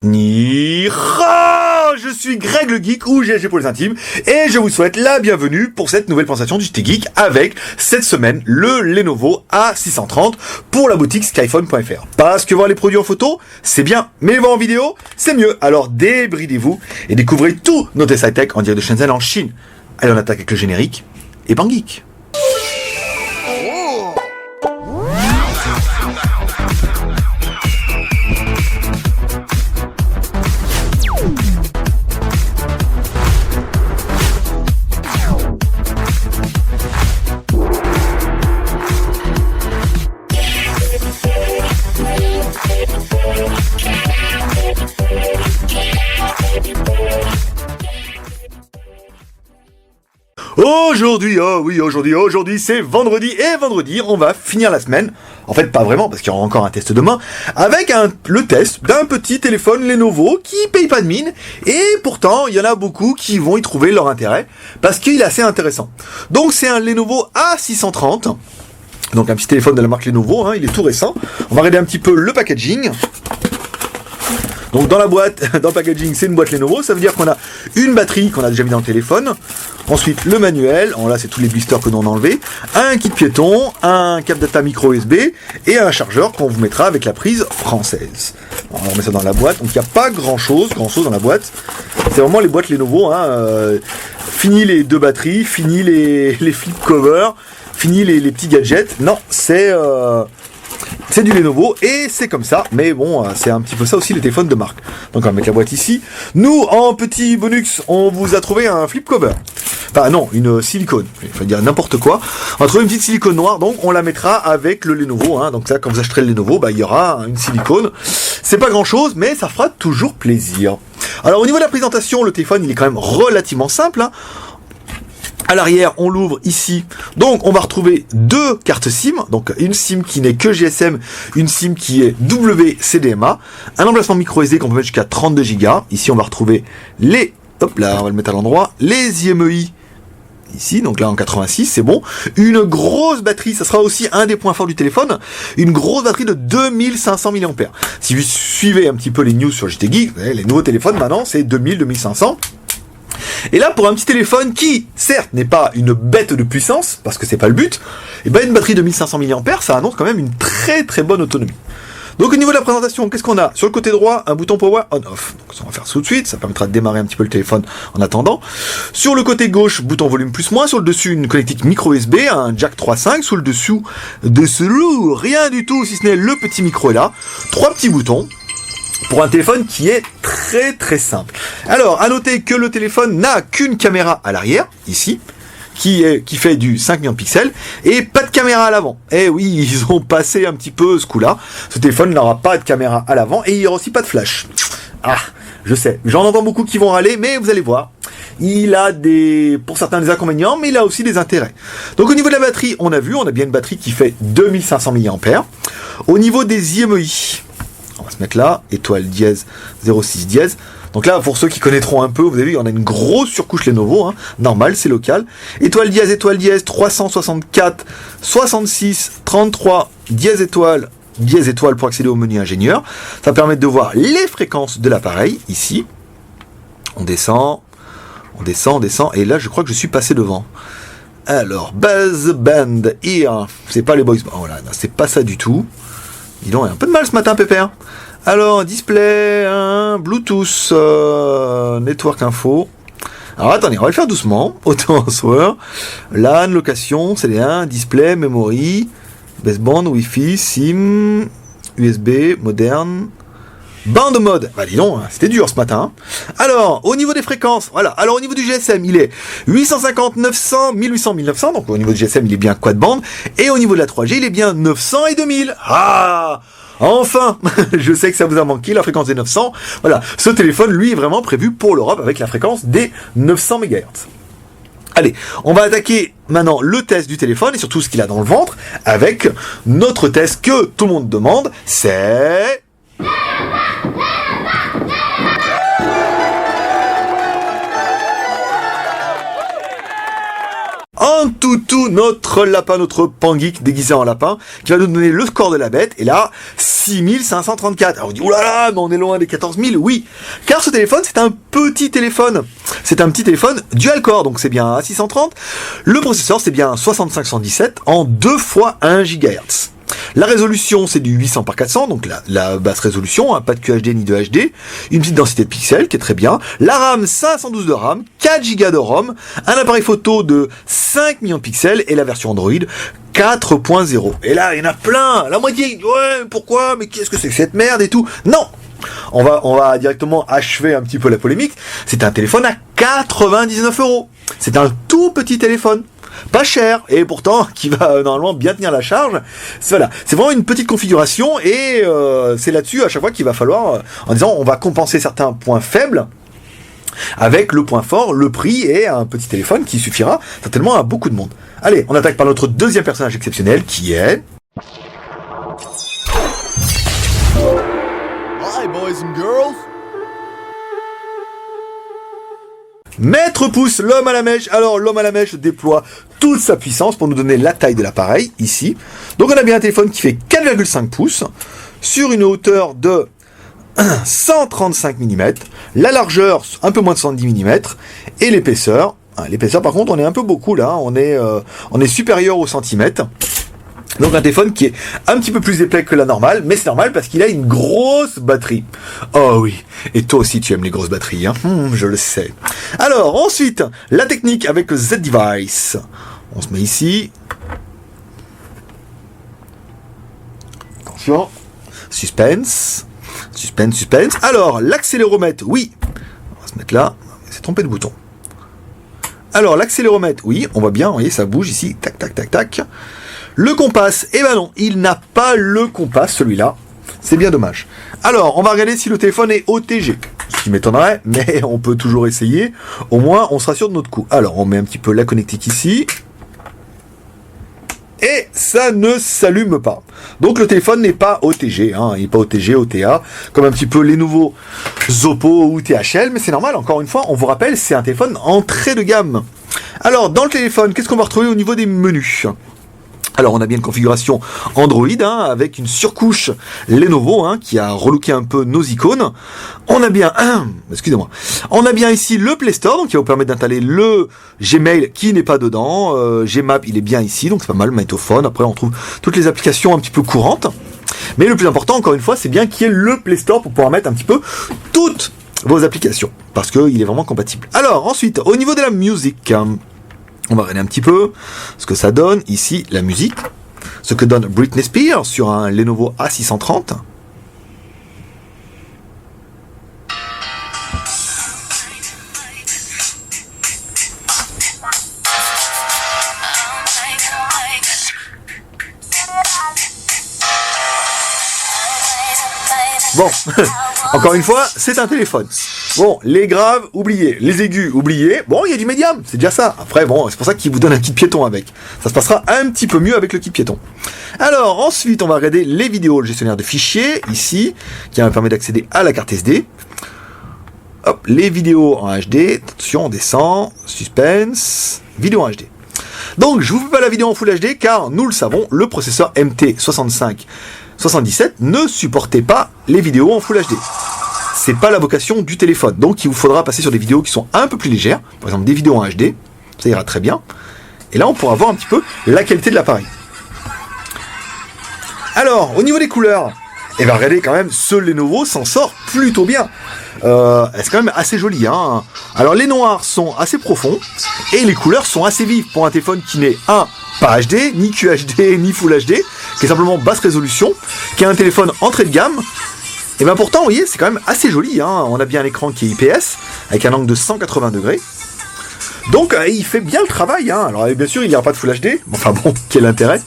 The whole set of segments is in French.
Ni ra, je suis Greg le Geek ou GLG pour les intimes et je vous souhaite la bienvenue pour cette nouvelle présentation du JT Geek avec cette semaine le Lenovo A630 pour la boutique skyphone.fr. Parce que voir les produits en photo, c'est bien, mais les voir en vidéo, c'est mieux. Alors débridez-vous et découvrez tous nos tests high-tech en direct de Shenzhen en Chine. Allez, on attaque avec le générique et bang geek. Aujourd'hui c'est vendredi, et vendredi on va finir la semaine, en fait pas vraiment parce qu'il y aura encore un test demain, avec le test d'un petit téléphone Lenovo qui paye pas de mine, et pourtant il y en a beaucoup qui vont y trouver leur intérêt, parce qu'il est assez intéressant. Donc c'est un Lenovo A630, donc un petit téléphone de la marque Lenovo, il est tout récent. On va regarder un petit peu le packaging. Donc dans la boîte, dans le packaging, c'est une boîte Lenovo, ça veut dire qu'on a une batterie qu'on a déjà mis dans le téléphone, ensuite le manuel, là c'est tous les blisters que nous on a enlevés, un kit piéton, un câble data micro USB et un chargeur qu'on vous mettra avec la prise française. Alors, on remet ça dans la boîte, donc il n'y a pas grand chose dans la boîte, c'est vraiment les boîtes Lenovo, fini les deux batteries, fini les flip covers, fini les petits gadgets, non, c'est du Lenovo et c'est comme ça, mais bon, c'est un petit peu ça aussi les téléphones de marque. Donc on va mettre la boîte ici. Nous, en petit bonus, on vous a trouvé un flip cover. Enfin non, une silicone, il faut dire n'importe quoi. On a trouvé une petite silicone noire, donc on la mettra avec le Lenovo. Donc ça, quand vous achèterez le Lenovo, il y aura une silicone. C'est pas grand chose, mais ça fera toujours plaisir. Alors au niveau de la présentation, le téléphone il est quand même relativement simple. À l'arrière, on l'ouvre ici. Donc, on va retrouver deux cartes SIM. Donc, une SIM qui n'est que GSM, une SIM qui est WCDMA. Un emplacement micro SD qu'on peut mettre jusqu'à 32 Go. Ici, on va retrouver les... Hop là, on va le mettre à l'endroit. Les IMEI. Ici, donc là en 86, c'est bon. Une grosse batterie, ça sera aussi un des points forts du téléphone. Une grosse batterie de 2500 mAh. Si vous suivez un petit peu les news sur JT Geek, les nouveaux téléphones maintenant, c'est 2000-2500. Et là, pour un petit téléphone qui, certes, n'est pas une bête de puissance, parce que c'est pas le but, et une batterie de 1500 mAh, ça annonce quand même une très très bonne autonomie. Donc au niveau de la présentation, qu'est-ce qu'on a? Sur le côté droit, un bouton power on-off. Donc ça on va faire tout de suite, ça permettra de démarrer un petit peu le téléphone en attendant. Sur le côté gauche, bouton volume plus-moins. Sur le dessus, une connectique micro USB, un jack 3.5. Sous le dessous, rien du tout, si ce n'est le petit micro est là. Trois petits boutons. Pour un téléphone qui est très très simple. Alors, à noter que le téléphone n'a qu'une caméra à l'arrière, ici, qui fait du 5 millions de pixels, et pas de caméra à l'avant. Eh oui, ils ont passé un petit peu ce coup-là. Ce téléphone n'aura pas de caméra à l'avant, et il n'y aura aussi pas de flash. Ah, je sais, j'en entends beaucoup qui vont râler, mais vous allez voir. Il a pour certains des inconvénients, mais il a aussi des intérêts. Donc au niveau de la batterie, on a bien une batterie qui fait 2500 mAh. Au niveau des IMEI, on va se mettre là, étoile dièse 06 dièse. Donc là, pour ceux qui connaîtront un peu, vous avez vu, on a une grosse surcouche Lenovo, normal, c'est local. Étoile dièse, 364, 66, 33, dièse étoile pour accéder au menu ingénieur. Ça permet de voir les fréquences de l'appareil, ici. On descend, et là, je crois que je suis passé devant. Alors, base band, here, c'est pas les boys, voilà, non, c'est pas ça du tout. Dis donc, il y a un peu de mal ce matin, Pépère. Alors, display, Bluetooth, network info. Alors, attendez, on va le faire doucement. Autant en soir. LAN, location, CD1, display, memory, baseband, Wi-Fi, SIM, USB, moderne. Bande mode, dis donc, c'était dur ce matin. Alors, au niveau des fréquences, voilà. Alors, au niveau du GSM, il est 850, 900, 1800, 1900. Donc, au niveau du GSM, il est bien quad bande. Et au niveau de la 3G, il est bien 900 et 2000. Ah! Enfin! Je sais que ça vous a manqué, la fréquence des 900. Voilà. Ce téléphone, lui, est vraiment prévu pour l'Europe avec la fréquence des 900 MHz. Allez, on va attaquer maintenant le test du téléphone et surtout ce qu'il a dans le ventre avec notre test que tout le monde demande, c'est... En tout, nous notre lapin, notre pan-geek déguisé en lapin, qui va nous donner le score de la bête, et là, 6534. Alors on dit, oulala, mais on est loin des 14 000, oui, car ce téléphone, c'est un petit téléphone. C'est un petit téléphone dual-core, donc c'est bien un A630. Le processeur, c'est bien un 6517 en 2 fois 1 GHz. La résolution, c'est du 800 par 400, donc la basse résolution, hein, pas de QHD ni de HD, une petite densité de pixels qui est très bien, la RAM 512 de RAM, 4 Go de ROM, un appareil photo de 5 millions de pixels et la version Android 4.0. Et là, il y en a plein, la moitié, ouais, pourquoi, mais qu'est-ce que c'est que cette merde et tout? Non! On va directement achever un petit peu la polémique, c'est un téléphone à 99 €. C'est un tout petit téléphone. Pas cher, et pourtant qui va normalement bien tenir la charge. Voilà, c'est vraiment une petite configuration, et c'est là-dessus à chaque fois qu'il va falloir, en disant on va compenser certains points faibles avec le point fort, le prix, et un petit téléphone qui suffira certainement à beaucoup de monde. Allez, on attaque par notre deuxième personnage exceptionnel qui est... Hi boys and girls. Maître Pouce, l'homme à la mèche. Alors, l'homme à la mèche déploie toute sa puissance pour nous donner la taille de l'appareil, ici. Donc, on a bien un téléphone qui fait 4,5 pouces, sur une hauteur de 135 mm, la largeur, un peu moins de 110 mm, et l'épaisseur. L'épaisseur, par contre, on est un peu beaucoup, là. On est supérieur au centimètre. Donc un téléphone qui est un petit peu plus épais que la normale, mais c'est normal parce qu'il a une grosse batterie. Oh oui, et toi aussi tu aimes les grosses batteries, hein, je le sais. Alors ensuite, la technique avec le Z-Device. On se met ici. Attention, suspense, suspense, suspense. Alors l'accéléromètre, oui. On va se mettre là, c'est trompé de bouton. Alors l'accéléromètre, oui, on voit bien, vous voyez, ça bouge ici, tac, tac, tac, tac. Le compas, eh ben non, il n'a pas le compas, celui-là. C'est bien dommage. Alors, on va regarder si le téléphone est OTG. Ce qui m'étonnerait, mais on peut toujours essayer. Au moins, on sera sûr de notre coup. Alors, on met un petit peu la connectique ici. Et ça ne s'allume pas. Donc, le téléphone n'est pas OTG. Hein. Il n'est pas OTG, OTA, comme un petit peu les nouveaux Oppo ou THL. Mais c'est normal, encore une fois, on vous rappelle, c'est un téléphone entrée de gamme. Alors, dans le téléphone, qu'est-ce qu'on va retrouver au niveau des menus ? Alors on a bien une configuration Android, hein, avec une surcouche Lenovo, hein, qui a relooké un peu nos icônes. On a bien, excusez-moi, on a bien ici le Play Store, donc qui va vous permettre d'installer le Gmail qui n'est pas dedans. Gmap, il est bien ici, donc c'est pas mal, Magnétophone. Après on trouve toutes les applications un petit peu courantes. Mais le plus important, encore une fois, c'est bien qu'il y ait le Play Store pour pouvoir mettre un petit peu toutes vos applications, parce qu'il est vraiment compatible. Alors ensuite, au niveau de la musique... on va regarder un petit peu ce que ça donne ici, la musique. Ce que donne Britney Spears sur un Lenovo A630. Bon, encore une fois, c'est un téléphone. Bon, les graves, oubliez. Les aigus, oubliez. Bon, il y a du médium, c'est déjà ça. Après, bon, c'est pour ça qu'il vous donne un kit piéton avec. Ça se passera un petit peu mieux avec le kit piéton. Alors, ensuite, on va regarder les vidéos, le gestionnaire de fichiers, ici, qui va me permettre d'accéder à la carte SD. Hop, les vidéos en HD. Attention, on descend. Suspense. Vidéo en HD. Donc, je vous fais pas la vidéo en Full HD, car, nous le savons, le processeur MT6577 ne supportait pas les vidéos en Full HD. C'est pas la vocation du téléphone. Donc il vous faudra passer sur des vidéos qui sont un peu plus légères, par exemple des vidéos en HD, ça ira très bien. Et là on pourra voir un petit peu la qualité de l'appareil. Alors, au niveau des couleurs, et bien regardez quand même, ce Lenovo s'en sort plutôt bien. C'est quand même assez joli, hein. Alors les noirs sont assez profonds, et les couleurs sont assez vives pour un téléphone qui n'est pas HD, ni QHD, ni Full HD, qui est simplement basse résolution, qui est un téléphone entrée de gamme. Et bien pourtant, vous voyez, c'est quand même assez joli, hein. On a bien un écran qui est IPS, avec un angle de 180 degrés. Donc, il fait bien le travail, hein. Alors, bien sûr, il n'y aura pas de Full HD. Enfin bon, quel intérêt.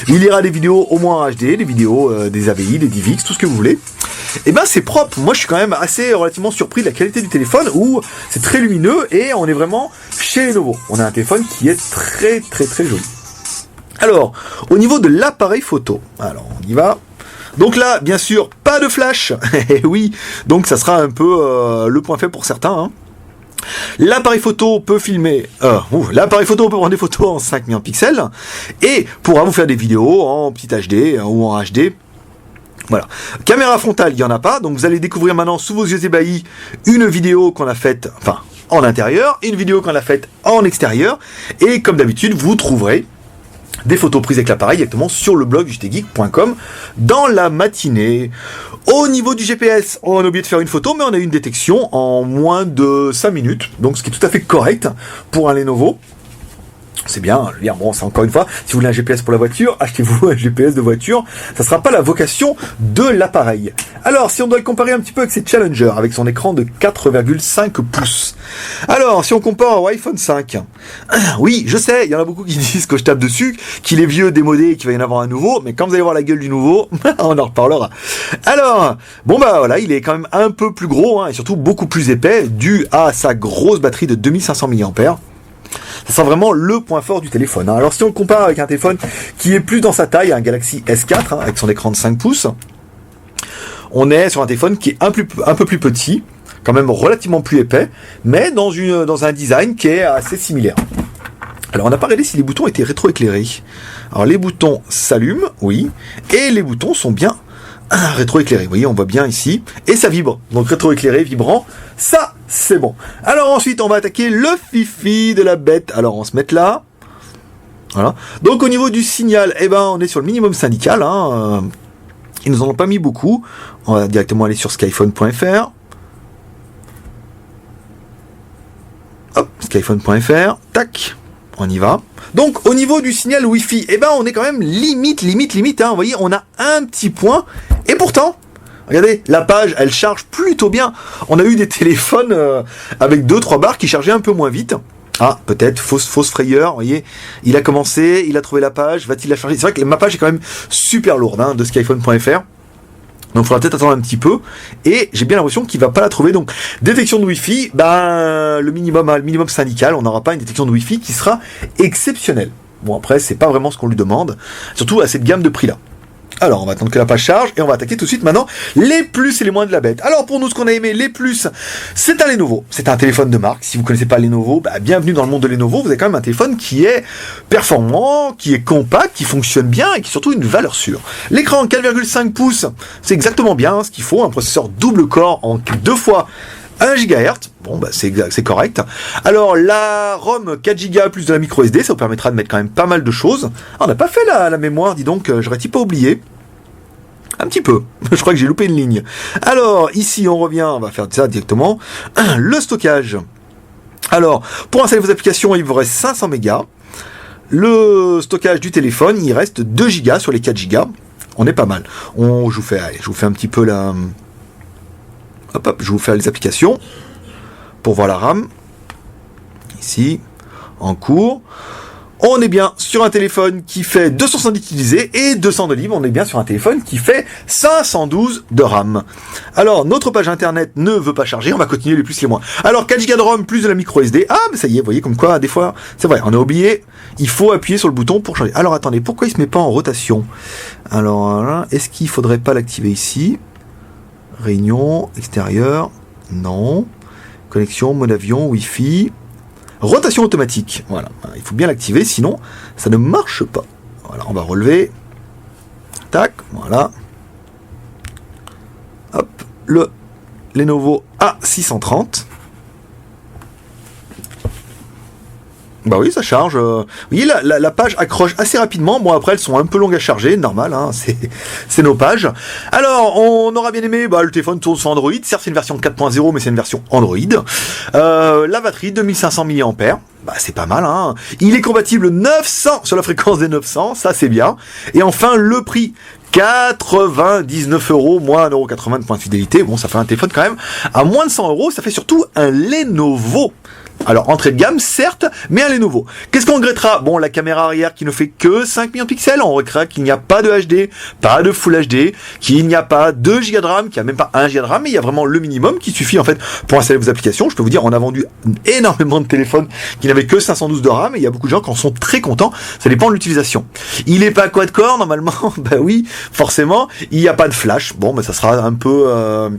Il y aura des vidéos au moins en HD, des vidéos des AVI, des DivX, tout ce que vous voulez. Et ben, c'est propre. Moi, je suis quand même assez relativement surpris de la qualité du téléphone, où c'est très lumineux, et on est vraiment chez Lenovo. On a un téléphone qui est très, très, très joli. Alors, au niveau de l'appareil photo, alors, on y va. Donc là, bien sûr, pas de flash. Oui, donc ça sera un peu le point faible pour certains, hein. L'appareil photo peut l'appareil photo peut prendre des photos en 5 millions de pixels et pourra vous faire des vidéos en petit HD ou en HD. Voilà. Caméra frontale, il n'y en a pas, donc vous allez découvrir maintenant sous vos yeux ébahis une vidéo qu'on a faite, en intérieur, et une vidéo qu'on a faite en extérieur, et comme d'habitude, vous trouverez des photos prises avec l'appareil directement sur le blog jtgeek.com dans la matinée. Au niveau du GPS, on a oublié de faire une photo, mais on a eu une détection en moins de 5 minutes, donc ce qui est tout à fait correct pour un Lenovo. C'est bien, je veux dire, bon, c'est encore une fois, si vous voulez un GPS pour la voiture, achetez-vous un GPS de voiture, ça sera pas la vocation de l'appareil. Alors, si on doit le comparer un petit peu avec ses Challenger, avec son écran de 4,5 pouces. Alors, si on compare au iPhone 5, oui, je sais, il y en a beaucoup qui disent que je tape dessus, qu'il est vieux, démodé, et qu'il va y en avoir un nouveau, mais quand vous allez voir la gueule du nouveau, on en reparlera. Alors, bon bah voilà, il est quand même un peu plus gros, et surtout beaucoup plus épais, dû à sa grosse batterie de 2500 mAh. Ça sent vraiment le point fort du téléphone. Alors si on le compare avec un téléphone qui est plus dans sa taille, un Galaxy S4, avec son écran de 5 pouces, on est sur un téléphone qui est un peu plus petit, quand même relativement plus épais, mais dans un design qui est assez similaire. Alors on n'a pas regardé si les boutons étaient rétroéclairés. Alors les boutons s'allument, oui, et les boutons sont bien rétroéclairé, vous voyez, on voit bien ici, et ça vibre, donc rétroéclairé, vibrant, ça, c'est bon. Alors ensuite, on va attaquer le fifi de la bête, alors on se met là, voilà. Donc au niveau du signal, on est sur le minimum syndical, ils nous en ont pas mis beaucoup, on va directement aller sur skyphone.fr, hop, skyphone.fr, tac, on y va. Donc au niveau du signal Wi-Fi, on est quand même limite, vous voyez, on a un petit point, et pourtant, regardez, la page, elle charge plutôt bien. On a eu des téléphones avec 2-3 barres qui chargeaient un peu moins vite. Ah, peut-être, fausse frayeur, vous voyez, il a commencé, il a trouvé la page, va-t-il la charger? C'est vrai que ma page est quand même super lourde, de skyphone.fr. Donc il faudra peut-être attendre un petit peu, et j'ai bien l'impression qu'il va pas la trouver. Donc détection de Wi-Fi, le minimum syndical, on n'aura pas une détection de Wi-Fi qui sera exceptionnelle. Bon après c'est pas vraiment ce qu'on lui demande, surtout à cette gamme de prix là. Alors on va attendre que la page charge et on va attaquer tout de suite maintenant les plus et les moins de la bête. Alors pour nous ce qu'on a aimé, les plus, c'est un Lenovo, c'est un téléphone de marque. Si vous connaissez pas Lenovo, bienvenue dans le monde de Lenovo. Vous avez quand même un téléphone qui est performant, qui est compact, qui fonctionne bien et qui est surtout une valeur sûre. L'écran 4,5 pouces, c'est exactement bien ce qu'il faut, un processeur double core en 2 fois 1 GHz, bon c'est correct. Alors la ROM 4 Go plus de la micro SD, ça vous permettra de mettre quand même pas mal de choses. Ah, on n'a pas fait la mémoire, dis donc, j'aurais-il pas oublié? Un petit peu, je crois que j'ai loupé une ligne. Alors ici on revient, on va faire ça directement. Le stockage. Alors pour installer vos applications, il vous reste 500 mégas. Le stockage du téléphone, il reste 2 Go sur les 4 Go. On est pas mal. Je vous fais un petit peu la... Hop, je vais vous faire les applications pour voir la RAM. Ici, en cours. On est bien sur un téléphone qui fait 270 utilisés et 200 de libre. On est bien sur un téléphone qui fait 512 de RAM. Alors, notre page internet ne veut pas charger. On va continuer les plus et les moins. Alors, 4 Go de ROM plus de la micro SD. Ah, mais ça y est, vous voyez comme quoi, des fois, c'est vrai, on a oublié. Il faut appuyer sur le bouton pour changer. Alors, attendez, pourquoi il se met pas en rotation? Alors, est-ce qu'il faudrait pas l'activer ici? Réunion, extérieur, non. Connexion, mode avion, Wi-Fi. Rotation automatique, voilà. Il faut bien l'activer, sinon ça ne marche pas. Voilà, on va relever. Tac, voilà. Hop, le Lenovo A630. Bah oui, ça charge. Vous voyez, la page accroche assez rapidement. Bon, après, elles sont un peu longues à charger, normal, c'est nos pages. Alors, on aura bien aimé, le téléphone tourne sur Android. Certes, c'est une version 4.0, mais c'est une version Android. La batterie, 2500 mAh. C'est pas mal, Il est compatible 900 sur la fréquence des 900, ça c'est bien. Et enfin, le prix. 99 €, moins 1,80 € de points de fidélité. Bon, ça fait un téléphone quand même à moins de 100 €. Ça fait surtout un Lenovo. Alors, entrée de gamme, certes, mais un Lenovo. Qu'est-ce qu'on regrettera? Bon, la caméra arrière qui ne fait que 5 millions de pixels, on regrettera qu'il n'y a pas de HD, pas de Full HD, qu'il n'y a pas 2 Go de RAM, qu'il n'y a même pas 1 Go de RAM, mais il y a vraiment le minimum qui suffit en fait pour installer vos applications. Je peux vous dire, on a vendu énormément de téléphones qui n'avaient que 512 de RAM, et il y a beaucoup de gens qui en sont très contents, ça dépend de l'utilisation. Il n'est pas quad-core, normalement, bah oui, forcément, il n'y a pas de flash, bon, mais ça sera un peu,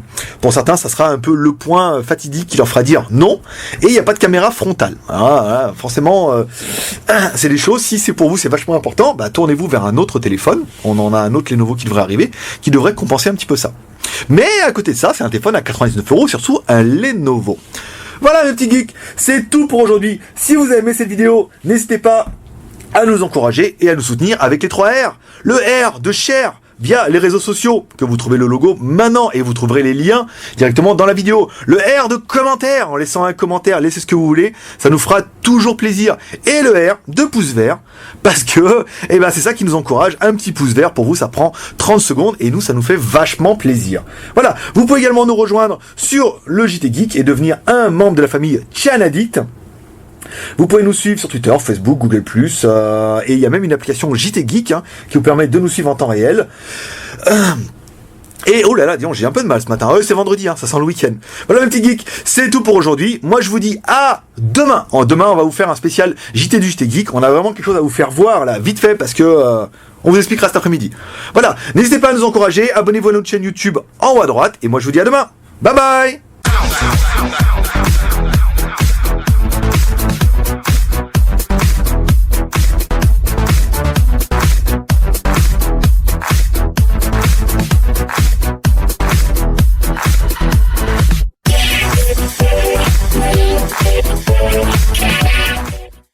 pour certains, ça sera un peu le point fatidique qui leur fera dire non, et il n'y a pas de caméra frontale. Ah, forcément, c'est des choses, si c'est pour vous, c'est vachement important, bah, tournez-vous vers un autre téléphone. On en a un autre Lenovo qui devrait arriver, qui devrait compenser un petit peu ça. Mais à côté de ça, c'est un téléphone à 99€, surtout un Lenovo. Voilà mes petits geeks, c'est tout pour aujourd'hui. Si vous avez aimé cette vidéo, n'hésitez pas à nous encourager et à nous soutenir avec les 3 R. Le R de share via les réseaux sociaux, que vous trouvez le logo maintenant, et vous trouverez les liens directement dans la vidéo. Le R de commentaire, en laissant un commentaire, laissez ce que vous voulez, ça nous fera toujours plaisir. Et le R de pouce vert, parce que eh ben, c'est ça qui nous encourage, un petit pouce vert pour vous, ça prend 30 secondes, et nous, ça nous fait vachement plaisir. Voilà, vous pouvez également nous rejoindre sur le JT Geek et devenir un membre de la famille Tianaddict. Vous pouvez nous suivre sur Twitter, Facebook, Google+, et il y a même une application JT Geek qui vous permet de nous suivre en temps réel. Et oh là là, disons, j'ai un peu de mal ce matin. C'est vendredi, ça sent le week-end. Voilà mes petits geeks, c'est tout pour aujourd'hui. Moi je vous dis à demain. Demain on va vous faire un spécial JT du JT Geek. On a vraiment quelque chose à vous faire voir là, vite fait, parce que on vous expliquera cet après-midi. Voilà, n'hésitez pas à nous encourager, abonnez-vous à notre chaîne YouTube en haut à droite, et moi je vous dis à demain. Bye bye.